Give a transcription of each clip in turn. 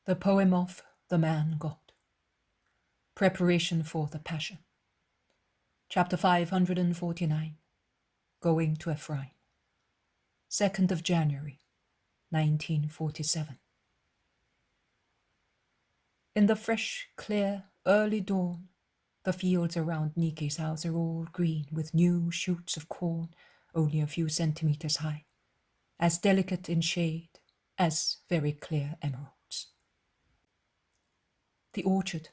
The poem of the man God. Preparation for the Passion. Chapter 549. Going to Ephraim. 2nd of January, 1947. In the fresh, clear, early dawn, the fields around Nike's house are all green with new shoots of corn only a few centimeters high, as delicate in shade as very clear emeralds. The orchard,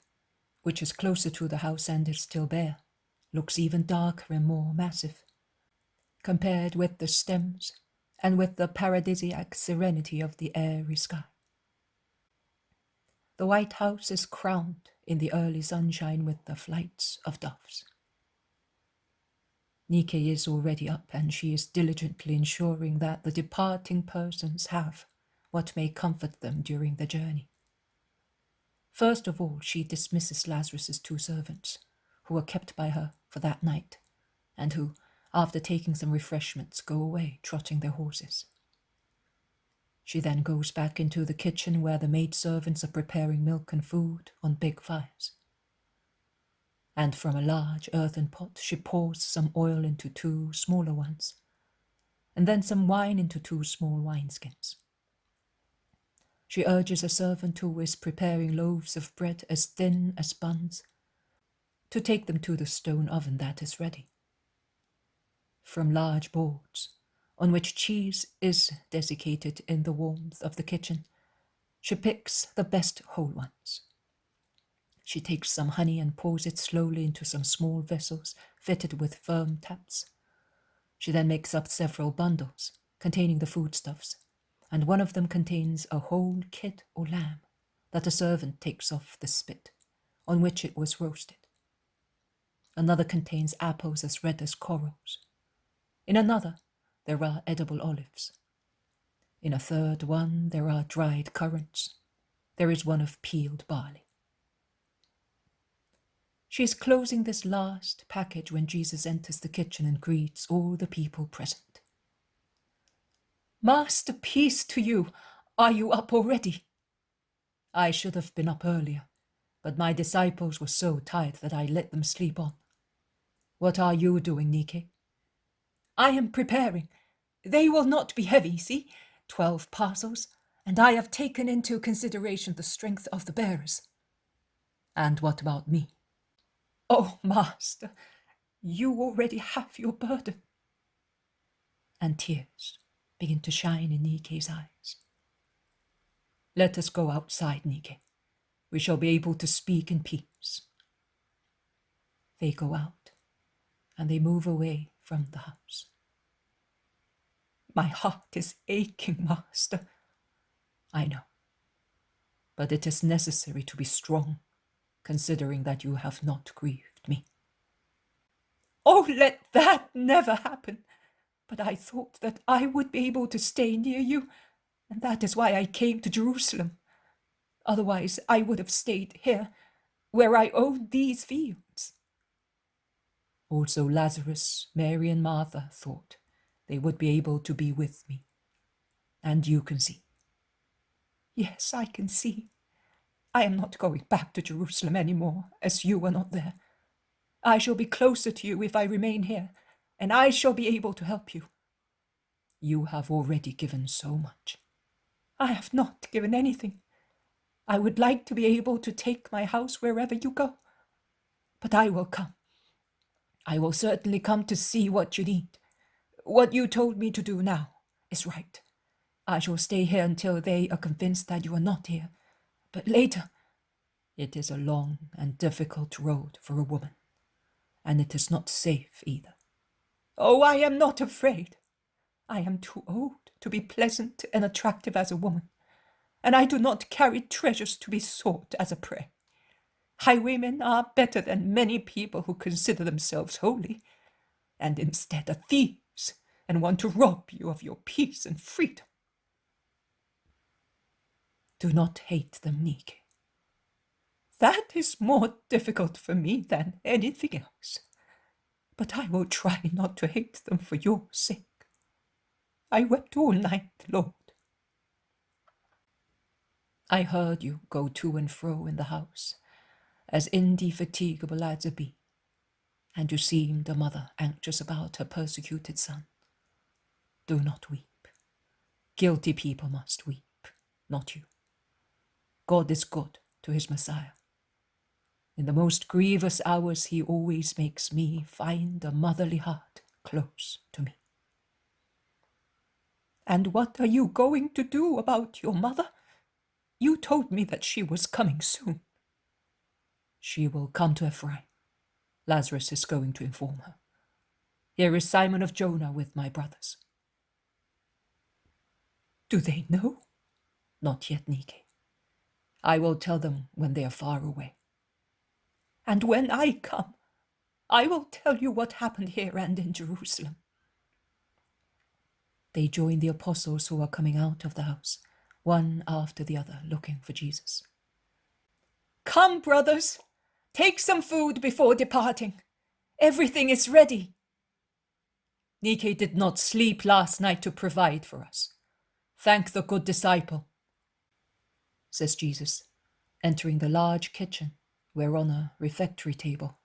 which is closer to the house and is still bare, looks even darker and more massive, compared with the stems and with the paradisiac serenity of the airy sky. The white house is crowned in the early sunshine with the flights of doves. Nike is already up, and she is diligently ensuring that the departing persons have what may comfort them during the journey. First of all, she dismisses Lazarus's 2 servants, who were kept by her for that night, and who, after taking some refreshments, go away trotting their horses. She then goes back into the kitchen where the maidservants are preparing milk and food on big fires. And from a large earthen pot she pours some oil into 2 smaller ones, and then some wine into 2 small wineskins. She urges a servant who is preparing loaves of bread as thin as buns to take them to the stone oven that is ready. From large boards, on which cheese is desiccated in the warmth of the kitchen, she picks the best whole ones. She takes some honey and pours it slowly into some small vessels fitted with firm taps. She then makes up several bundles containing the foodstuffs, and one of them contains a whole kid or lamb that a servant takes off the spit on which it was roasted. Another contains apples as red as corals. In another, there are edible olives. In a third one, there are dried currants. There is one of peeled barley. She is closing this last package when Jesus enters the kitchen and greets all the people present. "Master, peace to you. Are you up already?" "I should have been up earlier, but my disciples were so tired that I let them sleep on." "What are you doing, Nike?" "I am preparing. They will not be heavy, see? 12 parcels, and I have taken into consideration the strength of the bearers." "And what about me?" "Oh, Master, you already have your burden." And tears begin to shine in Nike's eyes. "Let us go outside, Nike. We shall be able to speak in peace." They go out, and they move away from the house. "My heart is aching, Master." "I know, but it is necessary to be strong, considering that you have not grieved me." "Oh, let that never happen. But I thought that I would be able to stay near you, and that is why I came to Jerusalem. Otherwise, I would have stayed here, where I own these fields." Also Lazarus, Mary, and Martha thought they would be able to be with me. And you can see. "Yes, I can see. I am not going back to Jerusalem anymore, as you are not there. I shall be closer to you if I remain here, and I shall be able to help you." "You have already given so much." "I have not given anything. I would like to be able to take my house wherever you go. But I will come. I will certainly come to see what you need. What you told me to do now is right. I shall stay here until they are convinced that you are not here. But later, it is a long and difficult road for a woman, and it is not safe either." "Oh, I am not afraid. I am too old to be pleasant and attractive as a woman, and I do not carry treasures to be sought as a prey. Highwaymen are better than many people who consider themselves holy, and instead are thieves and want to rob you of your peace and freedom." "Do not hate them, Nike." "That is more difficult for me than anything else. But I will try not to hate them for your sake. I wept all night, Lord." I heard you go to and fro in the house, as indefatigable as a bee, and you seemed a mother anxious about her persecuted son. Do not weep. Guilty people must weep, not you. God is good to his Messiah. In the most grievous hours he always makes me find a motherly heart close to me. And what are you going to do about your mother? You told me that she was coming soon. She will come to Ephraim. Lazarus is going to inform her. Here is Simon of Jonah with my brothers. Do they know? Not yet, Nike. I will tell them when they are far away. And when I come, I will tell you what happened here and in Jerusalem. They join the apostles who are coming out of the house, one after the other, looking for Jesus. Come, brothers, take some food before departing. Everything is ready. Nike did not sleep last night to provide for us. Thank the good disciple, says Jesus, entering the large kitchen, where on a refectory table,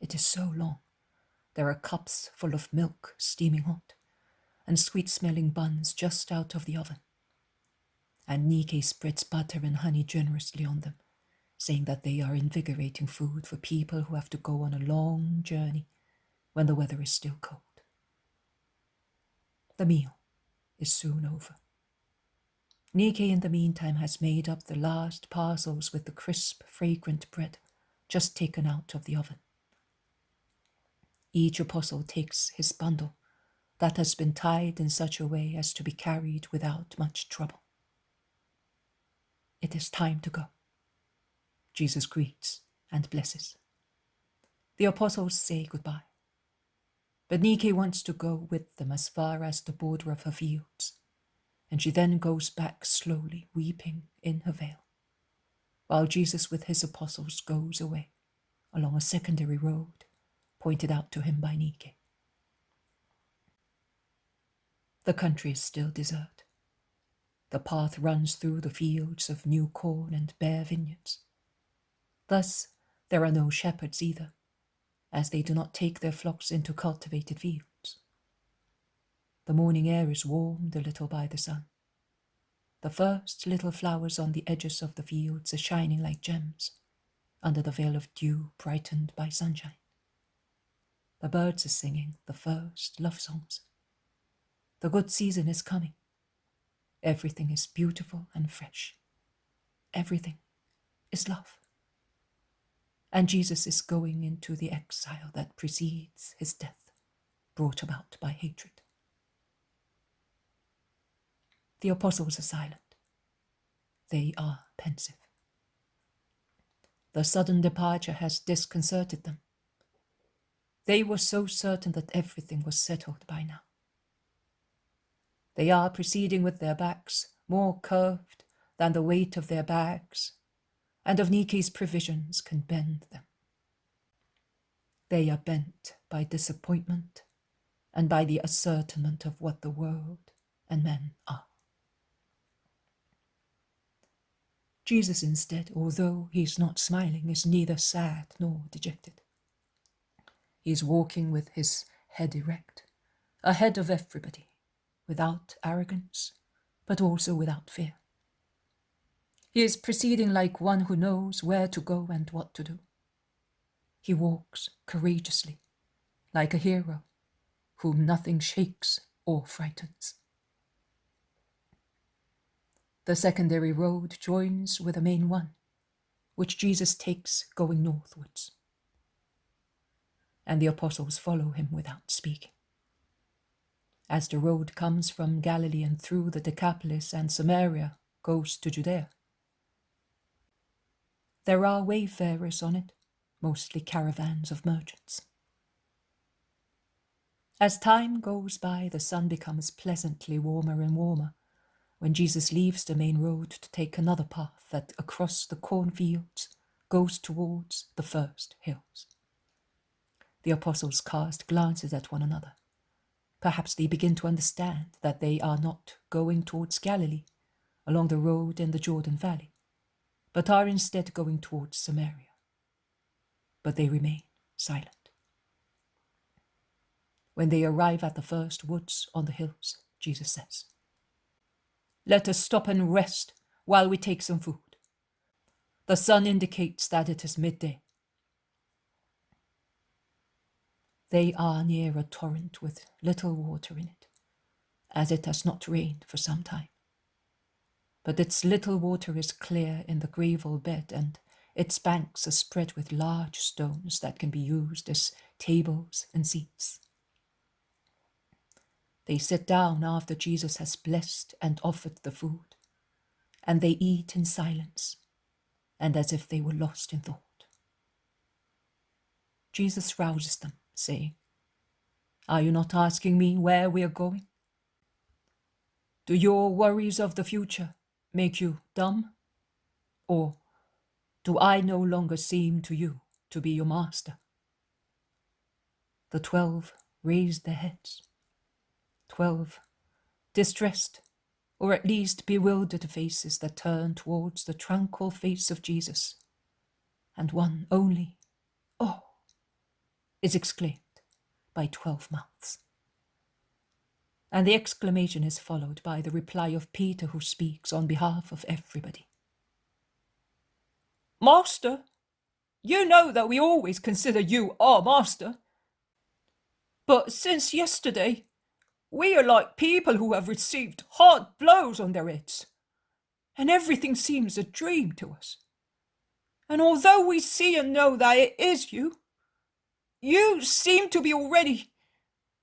it is so long, there are cups full of milk steaming hot, and sweet-smelling buns just out of the oven. And Nike spreads butter and honey generously on them, saying that they are invigorating food for people who have to go on a long journey when the weather is still cold. The meal is soon over. Nike, in the meantime, has made up the last parcels with the crisp, fragrant bread just taken out of the oven. Each apostle takes his bundle that has been tied in such a way as to be carried without much trouble. It is time to go. Jesus greets and blesses. The apostles say goodbye. But Nike wants to go with them as far as the border of her fields, and she then goes back slowly, weeping in her veil, while Jesus with his apostles goes away along a secondary road pointed out to him by Nike. The country is still desert. The path runs through the fields of new corn and bare vineyards. Thus, there are no shepherds either, as they do not take their flocks into cultivated fields. The morning air is warmed a little by the sun. The first little flowers on the edges of the fields are shining like gems under the veil of dew brightened by sunshine. The birds are singing the first love songs. The good season is coming. Everything is beautiful and fresh. Everything is love. And Jesus is going into the exile that precedes his death, brought about by hatred. The apostles are silent. They are pensive. The sudden departure has disconcerted them. They were so certain that everything was settled by now. They are proceeding with their backs more curved than the weight of their bags and of Nike's provisions can bend them. They are bent by disappointment and by the ascertainment of what the world and men are. Jesus instead, although he is not smiling, is neither sad nor dejected. He is walking with his head erect, ahead of everybody, without arrogance, but also without fear. He is proceeding like one who knows where to go and what to do. He walks courageously, like a hero, whom nothing shakes or frightens. The secondary road joins with the main one, which Jesus takes going northwards. And the apostles follow him without speaking. As the road comes from Galilee and through the Decapolis and Samaria goes to Judea, there are wayfarers on it, mostly caravans of merchants. As time goes by, the sun becomes pleasantly warmer and warmer when Jesus leaves the main road to take another path that across the cornfields goes towards the first hills. The apostles cast glances at one another. Perhaps they begin to understand that they are not going towards Galilee along the road in the Jordan Valley, but are instead going towards Samaria. But they remain silent. When they arrive at the first woods on the hills, Jesus says, "Let us stop and rest while we take some food." The sun indicates that it is midday. They are near a torrent with little water in it, as it has not rained for some time. But its little water is clear in the gravel bed, and its banks are spread with large stones that can be used as tables and seats. They sit down after Jesus has blessed and offered the food, and they eat in silence, and as if they were lost in thought. Jesus rouses them, saying, "Are you not asking me where we are going? Do your worries of the future make you dumb? Or do I no longer seem to you to be your master?" The 12 raised their heads. 12 distressed, or at least bewildered faces that turned towards the tranquil face of Jesus, and one only, "Oh," is exclaimed by 12 mouths. And the exclamation is followed by the reply of Peter, who speaks on behalf of everybody. "Master, you know that we always consider you our master. But since yesterday, we are like people who have received hard blows on their heads, and everything seems a dream to us. And although we see and know that it is you, you seem to be already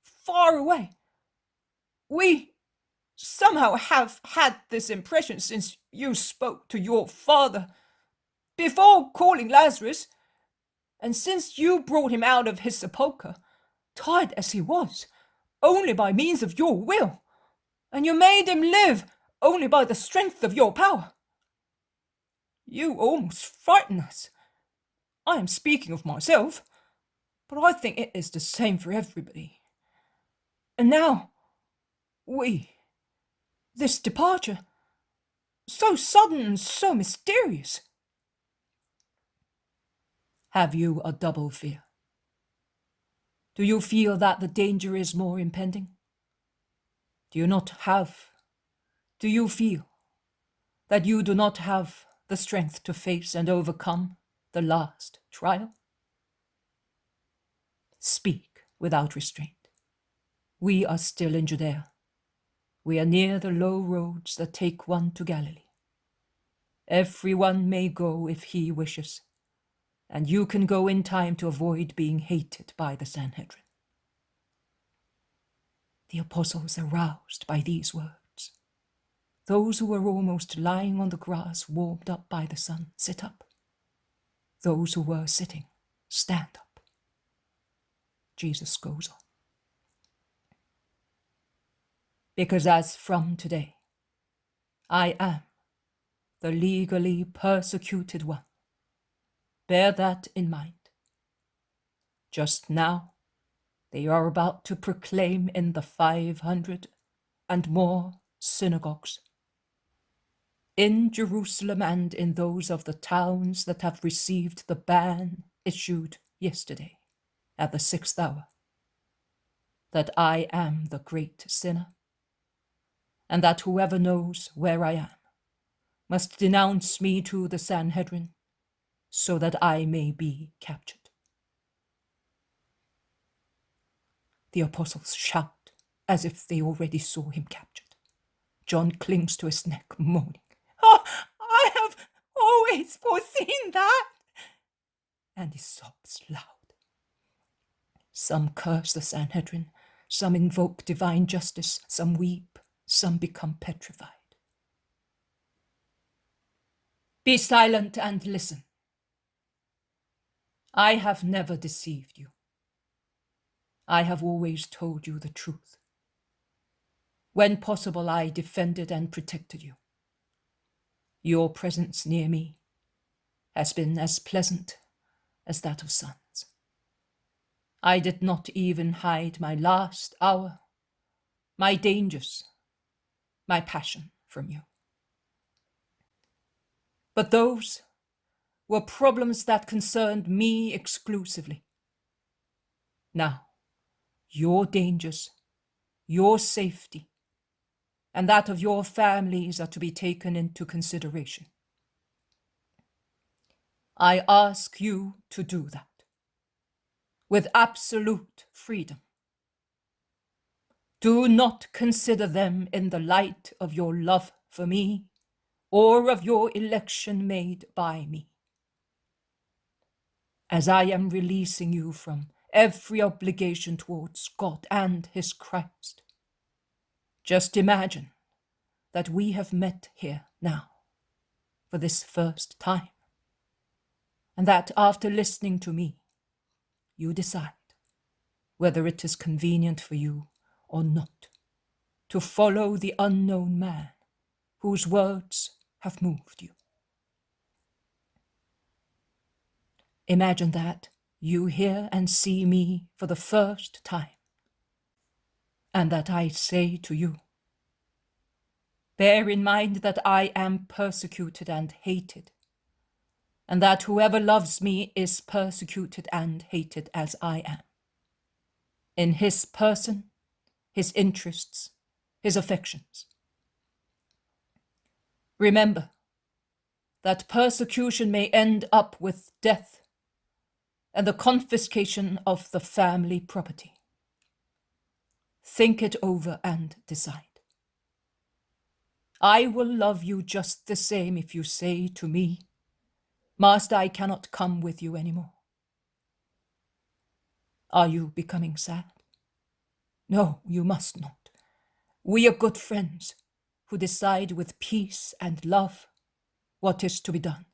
far away. We somehow have had this impression since you spoke to your father before calling Lazarus, and since you brought him out of his sepulchre, tired as he was, only by means of your will, and you made him live only by the strength of your power. You almost frighten us. I am speaking of myself, but I think it is the same for everybody. And now, this departure, so sudden and so mysterious." Have you a double fear? Do you feel that the danger is more impending? Do you feel that you do not have the strength to face and overcome the last trial? Speak without restraint. We are still in Judea. We are near the low roads that take one to Galilee. Everyone may go if he wishes, and you can go in time to avoid being hated by the Sanhedrin." The apostles are roused by these words. Those who were almost lying on the grass, warmed up by the sun, sit up. Those who were sitting stand up. Jesus goes on. "Because as from today, I am the legally persecuted one. Bear that in mind. Just now, they are about to proclaim in the 500 and more synagogues, in Jerusalem and in those of the towns that have received the ban issued yesterday at the 6th hour, that I am the great sinner, and that whoever knows where I am must denounce me to the Sanhedrin, so that I may be captured." The apostles shout as if they already saw him captured. John clings to his neck, moaning, "Oh, I have always foreseen that!" And he sobs loud. Some curse the Sanhedrin, some invoke divine justice, some weep, some become petrified. "Be silent and listen. I have never deceived you. I have always told you the truth. When possible, I defended and protected you. Your presence near me has been as pleasant as that of sons. I did not even hide my last hour, my dangers, my passion from you. But those were problems that concerned me exclusively. Now, your dangers, your safety, and that of your families are to be taken into consideration. I ask you to do that with absolute freedom. Do not consider them in the light of your love for me or of your election made by me. As I am releasing you from every obligation towards God and His Christ, just imagine that we have met here now for this first time, and that after listening to me, you decide whether it is convenient for you or not to follow the unknown man whose words have moved you. Imagine that you hear and see me for the first time, and that I say to you, bear in mind that I am persecuted and hated, and that whoever loves me is persecuted and hated as I am. In his person, his interests, his affections. Remember that persecution may end up with death and the confiscation of the family property. Think it over and decide. I will love you just the same if you say to me, Master, I cannot come with you anymore. Are you becoming sad? No, you must not. We are good friends who decide with peace and love what is to be done,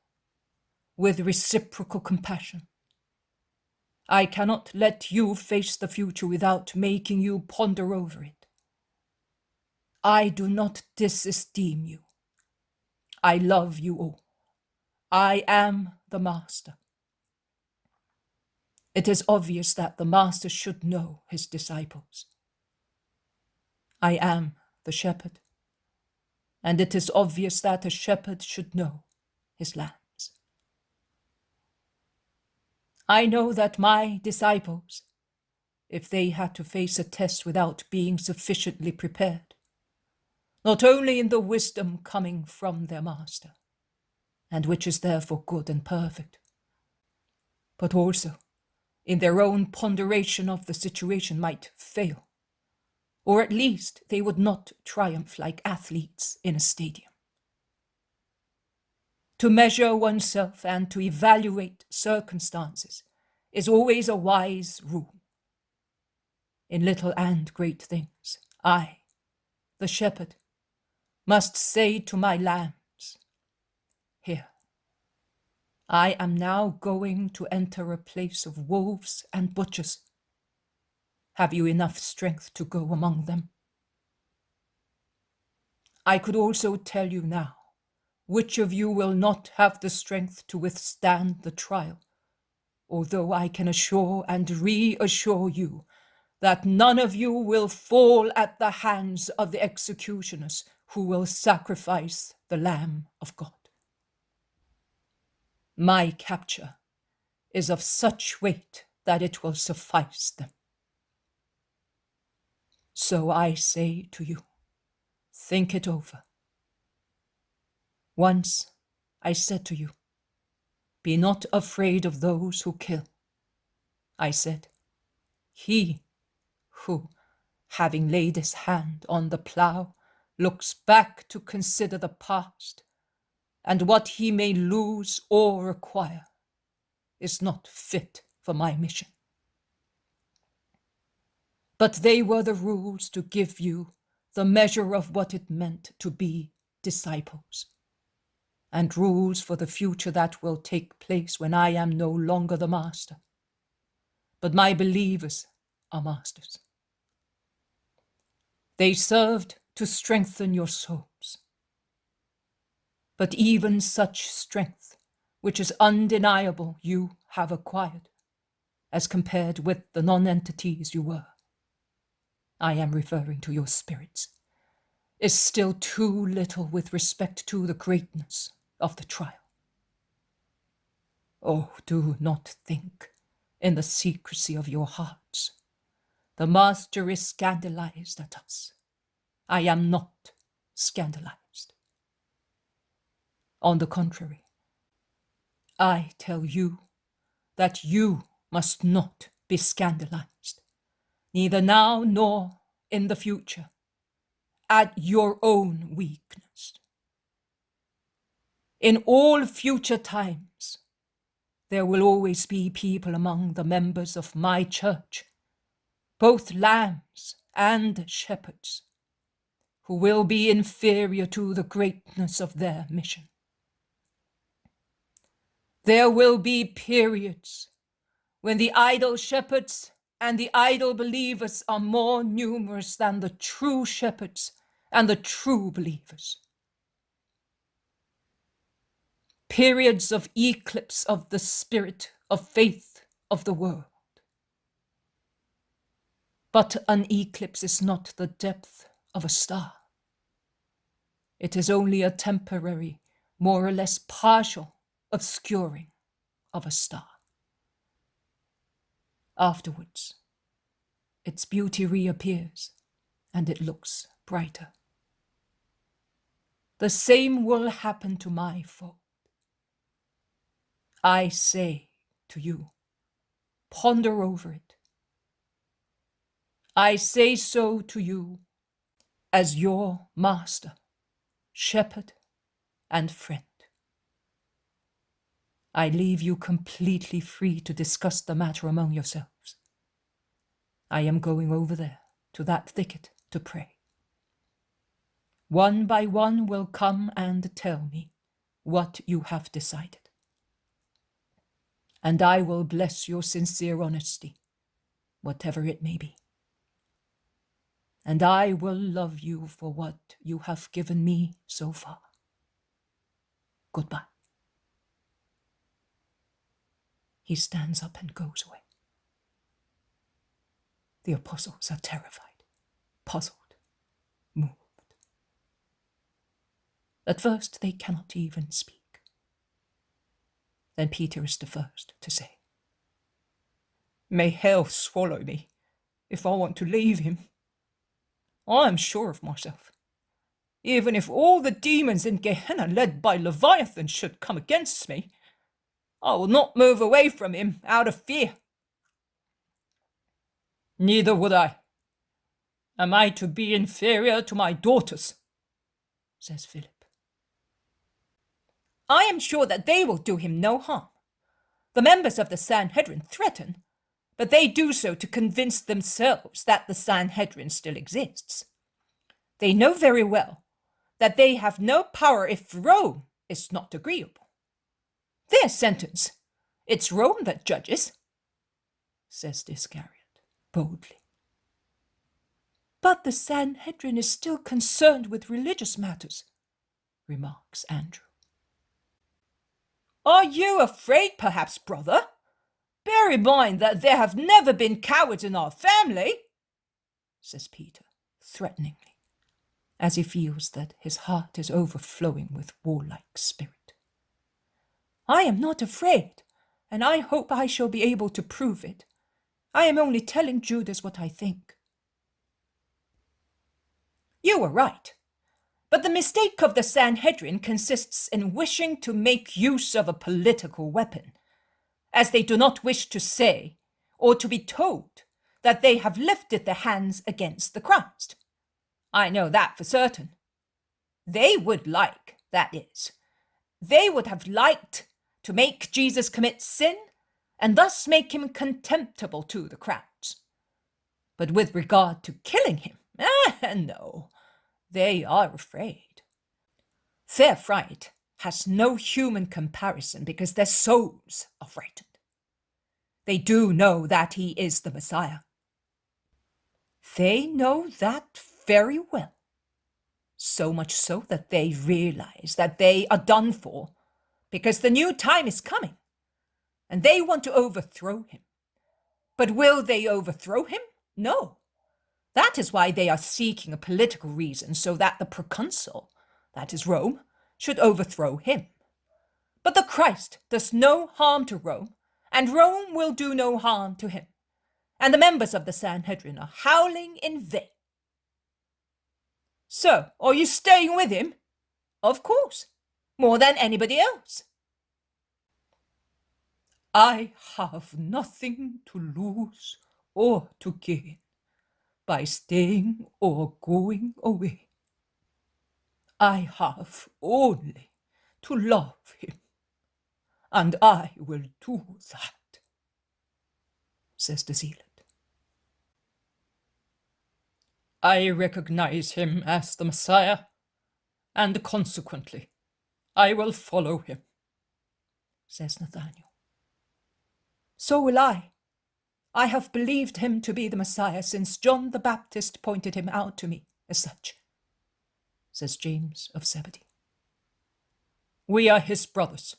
with reciprocal compassion. I cannot let you face the future without making you ponder over it. I do not disesteem you. I love you all. I am the Master. It is obvious that the Master should know his disciples. I am the shepherd, and it is obvious that a shepherd should know his lambs. I know that my disciples, if they had to face a test without being sufficiently prepared, not only in the wisdom coming from their Master, and which is therefore good and perfect, but also in their own ponderation of the situation might fail, or at least they would not triumph like athletes in a stadium. To measure oneself and to evaluate circumstances is always a wise rule. In little and great things, I, the shepherd, must say to my lambs, here, I am now going to enter a place of wolves and butchers. Have you enough strength to go among them? I could also tell you now which of you will not have the strength to withstand the trial, although I can assure and reassure you that none of you will fall at the hands of the executioners who will sacrifice the Lamb of God. My capture is of such weight that it will suffice them. So I say to you, think it over. Once I said to you, be not afraid of those who kill. I said, he who, having laid his hand on the plough, looks back to consider the past and what he may lose or acquire, is not fit for my mission. But they were the rules to give you the measure of what it meant to be disciples, and rules for the future that will take place when I am no longer the master, but my believers are masters. They served to strengthen your souls. But even such strength, which is undeniable, you have acquired, as compared with the non-entities you were, I am referring to your spirits, is still too little with respect to the greatness of the trial. Oh, do not think, in the secrecy of your hearts, the Master is scandalized at us. I am not scandalized. On the contrary, I tell you that you must not be scandalized, neither now nor in the future, at your own weakness. In all future times, there will always be people among the members of my church, both lambs and shepherds, who will be inferior to the greatness of their mission. There will be periods when the idle shepherds and the idle believers are more numerous than the true shepherds and the true believers. Periods of eclipse of the spirit of faith of the world. But an eclipse is not the depth of a star. It is only a temporary, more or less partial obscuring of a star. Afterwards, its beauty reappears and it looks brighter. The same will happen to my fold. I say to you, ponder over it. I say so to you as your master, shepherd, and friend. I leave you completely free to discuss the matter among yourselves. I am going over there to that thicket to pray. One by one will come and tell me what you have decided. And I will bless your sincere honesty, whatever it may be. And I will love you for what you have given me so far. Goodbye. He stands up and goes away. The apostles are terrified, puzzled, moved. At first they cannot even speak. Then Peter is the first to say, "May hell swallow me if I want to leave him. I am sure of myself. Even if all the demons in Gehenna led by Leviathan should come against me, I will not move away from him out of fear." "Neither would I. Am I to be inferior to my daughters?" says Philip. "I am sure that they will do him no harm. The members of the Sanhedrin threaten, but they do so to convince themselves that the Sanhedrin still exists. They know very well that they have no power if Rome is not agreeable. Their sentence, it's Rome that judges," says Iscariot boldly. "But the Sanhedrin is still concerned with religious matters," remarks Andrew. "Are you afraid, perhaps, brother? Bear in mind that there have never been cowards in our family," says Peter, threateningly, as he feels that his heart is overflowing with warlike spirit. "I am not afraid, and I hope I shall be able to prove it. I am only telling Judas what I think." "You were right. But the mistake of the Sanhedrin consists in wishing to make use of a political weapon, as they do not wish to say or to be told that they have lifted their hands against the Christ. I know that for certain. They would like, that is, they would have liked to make Jesus commit sin and thus make him contemptible to the crowds. But with regard to killing him, no. They are afraid. Their fright has no human comparison because their souls are frightened. They do know that he is the Messiah. They know that very well. So much so that they realize that they are done for because the new time is coming and they want to overthrow him. But will they overthrow him? No. That is why they are seeking a political reason so that the proconsul, that is Rome, should overthrow him. But the Christ does no harm to Rome, and Rome will do no harm to him. And the members of the Sanhedrin are howling in vain. So, are you staying with him? Of course, more than anybody else. I have nothing to lose or to gain by staying or going away. I have only to love him, and I will do that, says the zealot. I recognize him as the Messiah, and consequently, I will follow him, says Nathanael. So will I. I have believed him to be the Messiah since John the Baptist pointed him out to me as such, says James of Zebedee. We are his brothers.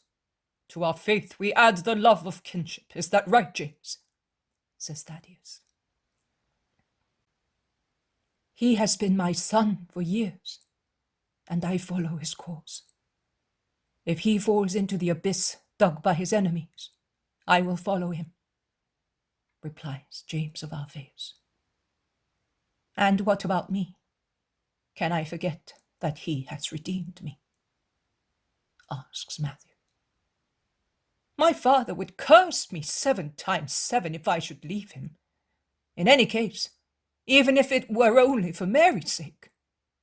To our faith we add the love of kinship. Is that right, James? Says Thaddeus. He has been my son for years, and I follow his course. If he falls into the abyss dug by his enemies, I will follow him, replies James of Alphaeus. And what about me? Can I forget that he has redeemed me? Asks Matthew. My father would curse me 7 times 7 if I should leave him. In any case, even if it were only for Mary's sake,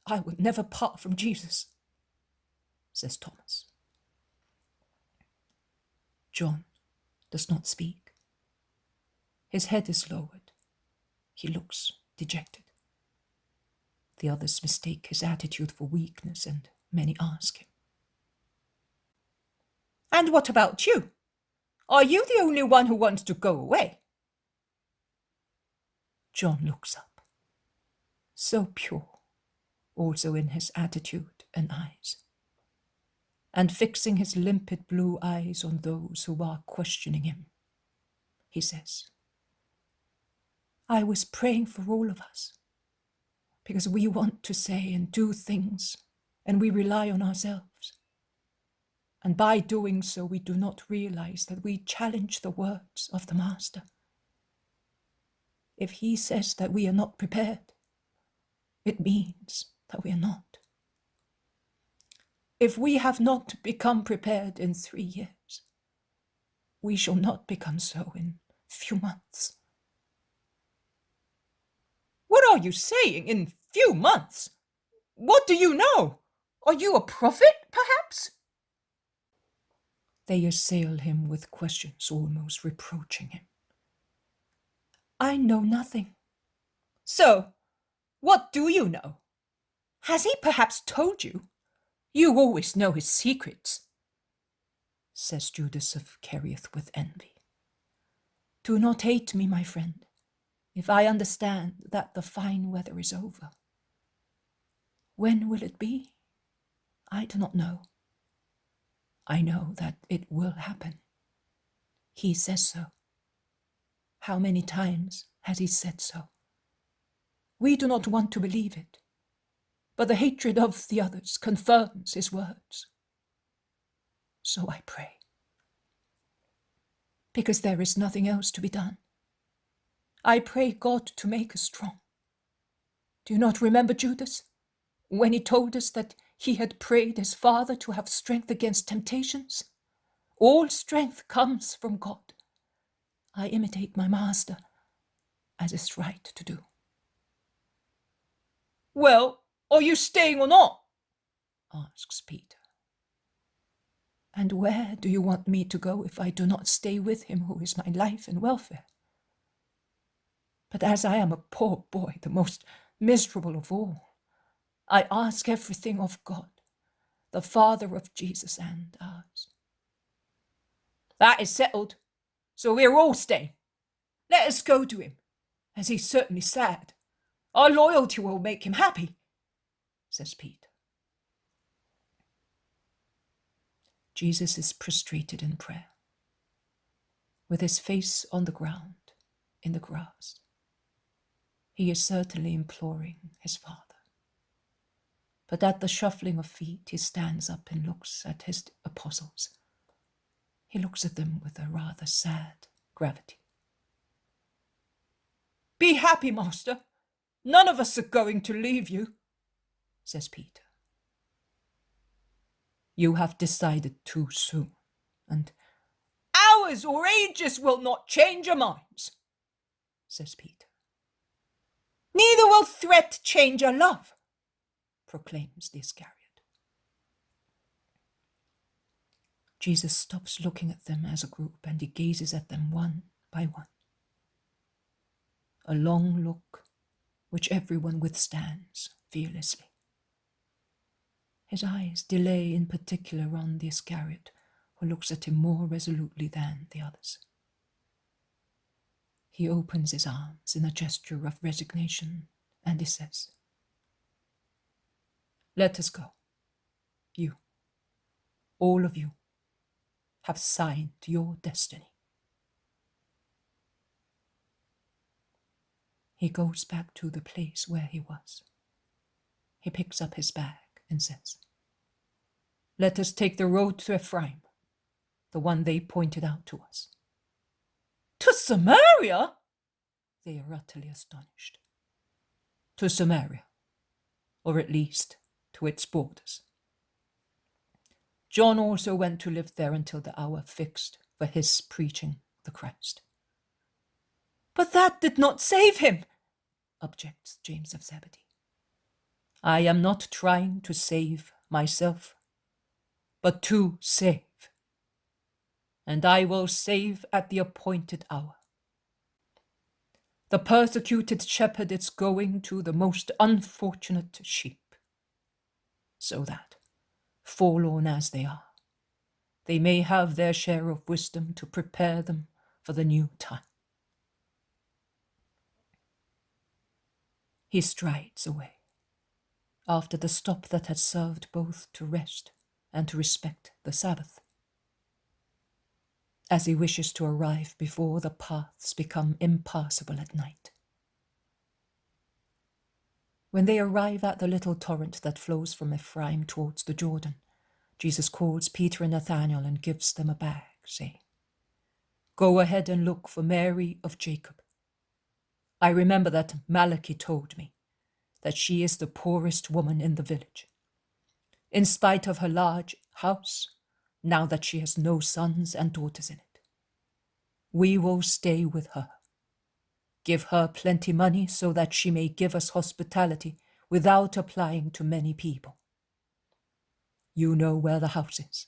I would never part from Jesus, says Thomas. John does not speak. His head is lowered. He looks dejected. The others mistake his attitude for weakness, and many ask him, and what about you? Are you the only one who wants to go away? John looks up, so pure, also in his attitude and eyes, and fixing his limpid blue eyes on those who are questioning him, he says, I was praying for all of us, because we want to say and do things, and we rely on ourselves. And by doing so, we do not realize that we challenge the words of the Master. If he says that we are not prepared, it means that we are not. If we have not become prepared in 3 years, we shall not become so in few months. What are you saying, in few months? What do you know? Are you a prophet, perhaps? They assail him with questions, almost reproaching him. I know nothing. So, what do you know? Has he perhaps told you? You always know his secrets, says Judas of Kerioth with envy. Do not hate me, my friend, if I understand that the fine weather is over. When will it be? I do not know. I know that it will happen. He says so. How many times has he said so? We do not want to believe it, but the hatred of the others confirms his words. So I pray, because there is nothing else to be done. I pray God to make us strong. Do you not remember Judas, when he told us that he had prayed his Father to have strength against temptations? All strength comes from God. I imitate my Master, as is right to do. Well, are you staying or not? Asks Peter. And where do you want me to go if I do not stay with him who is my life and welfare? But as I am a poor boy, the most miserable of all, I ask everything of God, the Father of Jesus and ours. That is settled, so we are all staying. Let us go to him, as he's certainly sad. Our loyalty will make him happy, says Peter. Jesus is prostrated in prayer, with his face on the ground, in the grass. He is certainly imploring his Father. But at the shuffling of feet, he stands up and looks at his apostles, He looks at them with a rather sad gravity. "Be happy, Master. None of us are going to leave you," says Peter. "You have decided too soon, and hours or ages will not change our minds," says Peter. "Neither will threat change our love," proclaims the Iscariot. Jesus stops looking at them as a group, and he gazes at them one by one. A long look which everyone withstands fearlessly. His eyes delay in particular on the Iscariot, who looks at him more resolutely than the others. He opens his arms in a gesture of resignation, and he says, "Let us go. You, all of you, have signed your destiny." He goes back to the place where he was. He picks up his bag and says, "Let us take the road to Ephraim, the one they pointed out to us." "To Samaria?" They are utterly astonished. "To Samaria, or at least to its borders. John also went to live there until the hour fixed for his preaching the Christ." "But that did not save him," objects James of Zebedee. "I am not trying to save myself, but to save. And I will save at the appointed hour. The persecuted shepherd is going to the most unfortunate sheep, so that, forlorn as they are, they may have their share of wisdom to prepare them for the new time." He strides away, after the stop that had served both to rest and to respect the Sabbath, as he wishes to arrive before the paths become impassable at night. When they arrive at the little torrent that flows from Ephraim towards the Jordan, Jesus calls Peter and Nathanael and gives them a bag, saying, "Go ahead and look for Mary of Jacob. I remember that Malachi told me that she is the poorest woman in the village. In spite of her large house, now that she has no sons and daughters in it, we will stay with her. Give her plenty money so that she may give us hospitality without applying to many people. You know where the house is.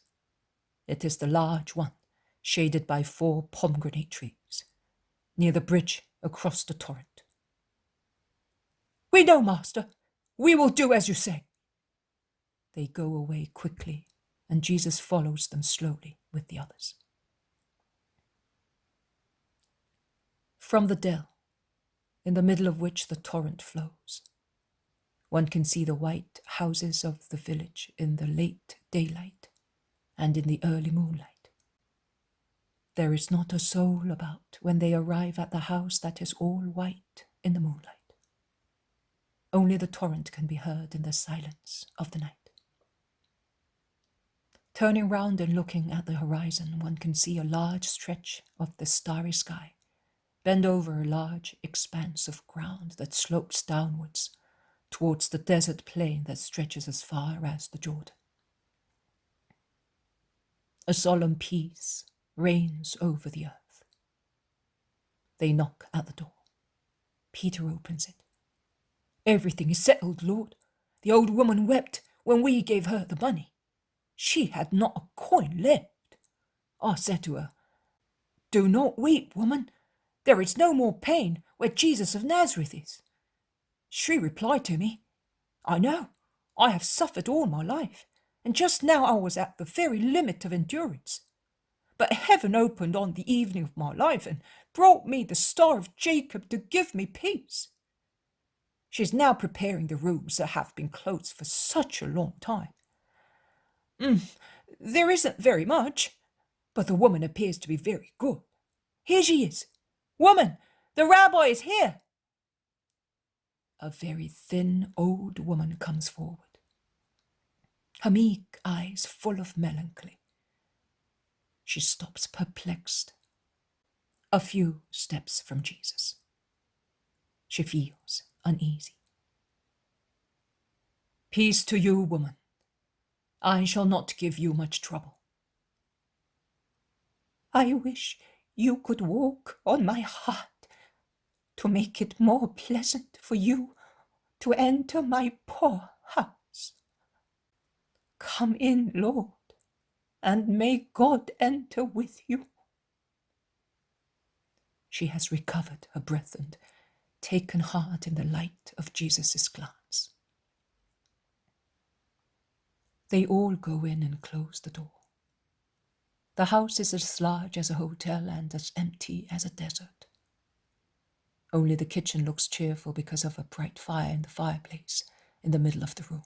It is the large one, shaded by 4 pomegranate trees, near the bridge across the torrent." "We know, Master. We will do as you say." They go away quickly, and Jesus follows them slowly with the others. From the dell, in the middle of which the torrent flows, one can see the white houses of the village in the late daylight and in the early moonlight. There is not a soul about when they arrive at the house that is all white in the moonlight. Only the torrent can be heard in the silence of the night. Turning round and looking at the horizon, one can see a large stretch of the starry sky bend over a large expanse of ground that slopes downwards towards the desert plain that stretches as far as the Jordan. A solemn peace reigns over the earth. They knock at the door. Peter opens it. "Everything is settled, Lord. The old woman wept when we gave her the money. She had not a coin left. I said to her, 'Do not weep, woman. There is no more pain where Jesus of Nazareth is.' She replied to me, 'I know. I have suffered all my life, and just now I was at the very limit of endurance. But heaven opened on the evening of my life and brought me the Star of Jacob to give me peace. She is now preparing the rooms that have been closed for such a long time. There isn't very much, but the woman appears to be very good. Here she is. Woman, the rabbi is here.' A very thin old woman comes forward, her meek eyes full of melancholy. She stops perplexed, a few steps from Jesus. She feels uneasy. Peace to you, woman. I shall not give you much trouble. I wish you could walk on my heart to make it more pleasant for you to enter my poor house. Come in, Lord, and may God enter with you. She has recovered her breath and taken heart in the light of Jesus' glance. They all go in and close the door. The house is as large as a hotel and as empty as a desert. Only the kitchen looks cheerful because of a bright fire in the fireplace in the middle of the room.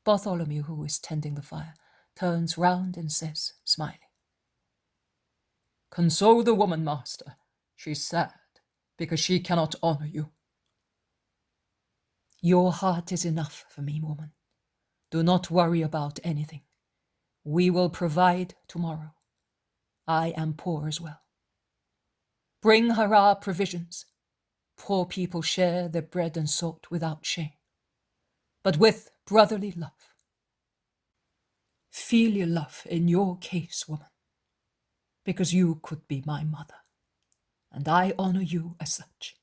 Bartholomew, who is tending the fire, turns round and says, smiling, "Console the woman, master. She's sad because she cannot honor you." "Your heart is enough for me, woman. Do not worry about anything. We will provide tomorrow. I am poor as well. Bring her our provisions. Poor people share their bread and salt without shame, but with brotherly love. Filial love in your case, woman, because you could be my mother, and I honor you as such."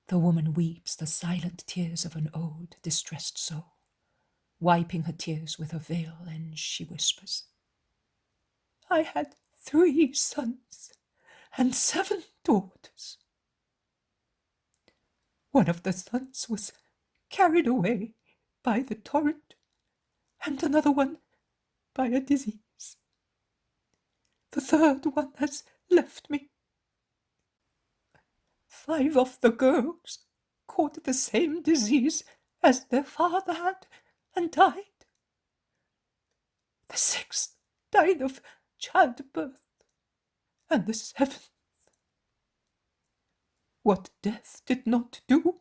The woman weeps the silent tears of an old, distressed soul, wiping her tears with her veil, and she whispers, "I had 3 sons and 7 daughters. One of the sons was carried away by the torrent, and another one by a disease. The third one has left me. 5 of the girls caught the same disease as their father had and died. The 6th died of childbirth, and the 7th, what death did not do,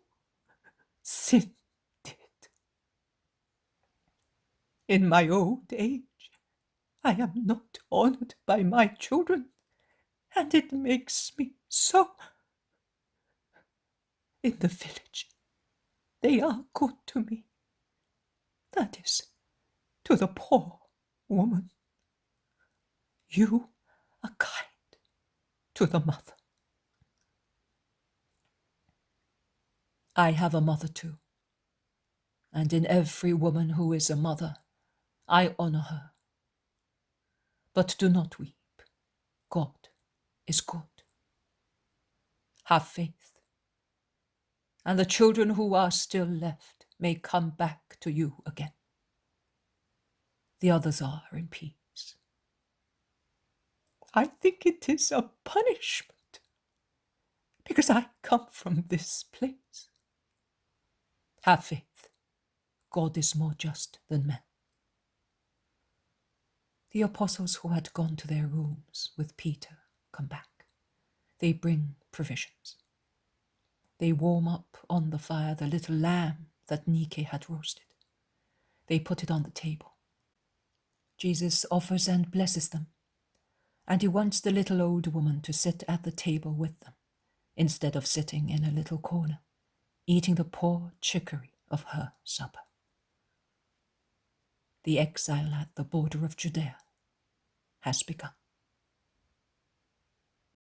sin did. In my old age, I am not honored by my children, and it makes me so. In the village, they are good to me. That is, to the poor woman. You are kind to the mother. I have a mother too, and in every woman who is a mother, I honor her. But do not weep. God is good. Have faith, and the children who are still left may come back to you again. The others are in peace. I think it is a punishment, because I come from this place. Have faith. God is more just than men." The apostles who had gone to their rooms with Peter come back. They bring provisions. They warm up on the fire the little lamb that Nike had roasted. They put it on the table. Jesus offers and blesses them, and he wants the little old woman to sit at the table with them, instead of sitting in a little corner, eating the poor chicory of her supper. The exile at the border of Judea has begun.